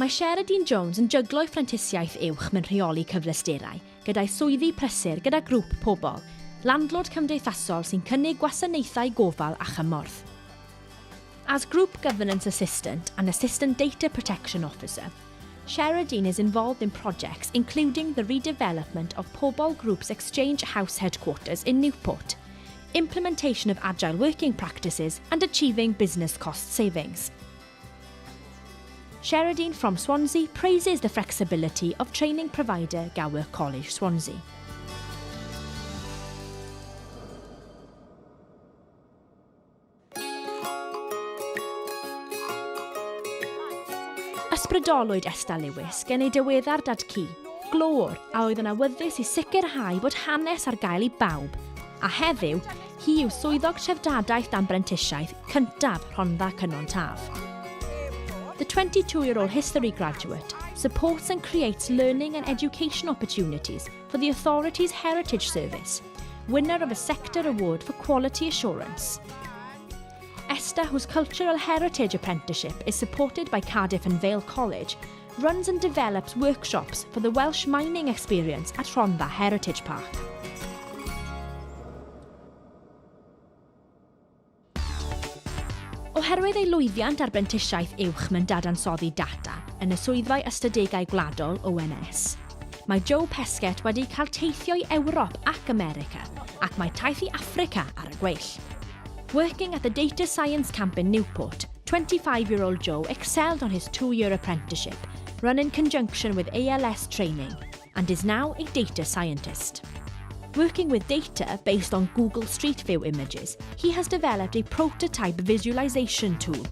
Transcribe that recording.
Mae Sheridyn Jones yn jyglo'i phrentisiaeth uwch mewn rheoli cyfleusterau, gyda'i swyddi prysur gyda grŵp pobl, landlord cymdeithasol sy'n cynnig gwasanaethau gofal a chymorth. As Group Governance Assistant and Assistant Data Protection Officer, Sheridyn is involved in projects including the redevelopment of Pobl Group's Exchange House headquarters in Newport, implementation of agile working practices and achieving business cost savings. Sheridyn from Swansea praises the flexibility of training provider Gower College Swansea. Ysbrydolwyd Esta Lewis gen ei diweddar dad cu, glôr a oedd yn awyddus i sicrhau bod hanes ar gael i bawb, a heddiw, hi yw swyddog trefdadaeth dan brentisiaeth cyntaf Rhondda Cynon Taf. The 22-year-old history graduate supports and creates learning and education opportunities for the authority's Heritage Service, winner of a sector award for quality assurance. Esther, whose cultural heritage apprenticeship is supported by Cardiff and Vale College, runs and develops workshops for the Welsh mining experience at Rhondda Heritage Park. Oherwydd ei lwyddiant ar brentisiaeth uwch mewn dadansoddi data yn y swyddfau ystadegau gwladol ONS, mae Joe Pescett wedi cael teithio i Ewrop ac America, ac mae taith i Affrica ar y gweill. Working at the Data Science Camp in Newport, 25-year-old Joe excelled on his 2-year apprenticeship, run in conjunction with ALS training, and is now a data scientist. Working with data based on Google Street View images, he has developed a prototype visualization tool